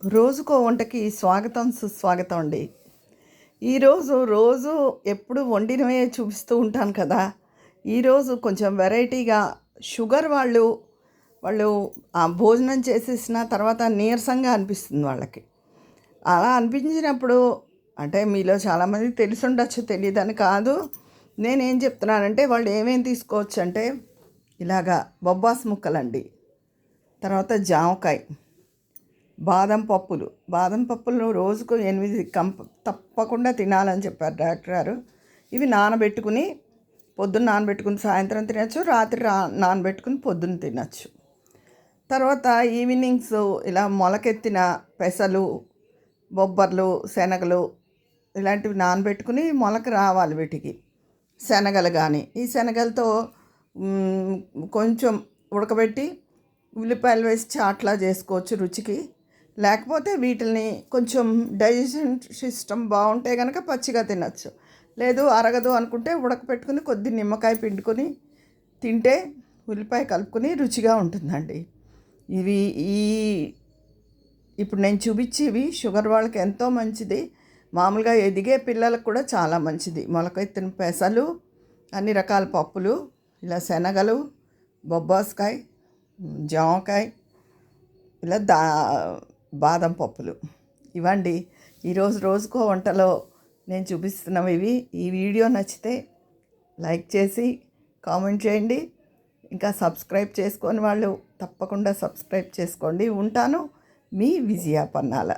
రోజుకో వంటకి స్వాగతం సుస్వాగతం అండి. రోజు ఎప్పుడు వండినవే చూపిస్తూ ఉంటాను కదా. ఈరోజు కొంచెం వెరైటీగా షుగర్ వాళ్ళు ఆ భోజనం చేసేసిన తర్వాత నీరసంగా అనిపిస్తుంది వాళ్ళకి. అలా అనిపించినప్పుడు అంటే మీలో చాలామందికి తెలిసి ఉండొచ్చు, తెలియదని కాదు. నేనేం చెప్తున్నానంటే వాళ్ళు ఏమేమి తీసుకోవచ్చు అంటే ఇలాగా బొబ్బాస్ ముక్కలండి, తర్వాత జామకాయ, బాదం పప్పులు రోజుకు 8 తప్పకుండా తినాలని చెప్పారు డాక్టర్ గారు. ఇవి నానబెట్టుకుని పొద్దున్న నానబెట్టుకుని సాయంత్రం తినచ్చు, రాత్రి నానబెట్టుకుని పొద్దున్న తినచ్చు. తర్వాత ఈవినింగ్స్ ఇలా మొలకెత్తిన పెసలు, బొబ్బర్లు, శనగలు ఇలాంటివి నానబెట్టుకుని మొలక రావాలి వీటికి. శనగలు కానీ ఈ శనగలతో కొంచెం ఉడకబెట్టి ఉల్లిపాయలు వేసి చాట్లా చేసుకోవచ్చు రుచికి. లేకపోతే వీటిని కొంచెం డైజెషన్ సిస్టమ్ బాగుంటే కనుక పచ్చిగా తినచ్చు. లేదు అరగదు అనుకుంటే ఉడకపెట్టుకుని కొద్ది నిమ్మకాయ పిండుకొని తింటే ఉల్లిపాయ కలుపుకొని రుచిగా ఉంటుందండి. ఇవి ఈ ఇప్పుడు నేను చూపించేవి షుగర్ వాళ్ళకి ఎంతో మంచిది. మామూలుగా ఎదిగే పిల్లలకు కూడా చాలా మంచిది. మొలకెత్తిన పెసలు, అన్ని రకాల పప్పులు, ఇలా శనగలు, బొబ్బాస్కాయ, జామకాయ, ఇలా బాదం పప్పులు ఇవ్వండి రోజుకో వంటలో నేను చూపిస్తున్నవి ఇవి. ఈ వీడియో నచ్చితే లైక్ చేసి కామెంట్ చేయండి. ఇంకా సబ్స్క్రైబ్ చేసుకొని వాళ్ళు తప్పకుండా సబ్స్క్రైబ్ చేసుకోండి. ఉంటాను, మీ విజయ పన్నాల.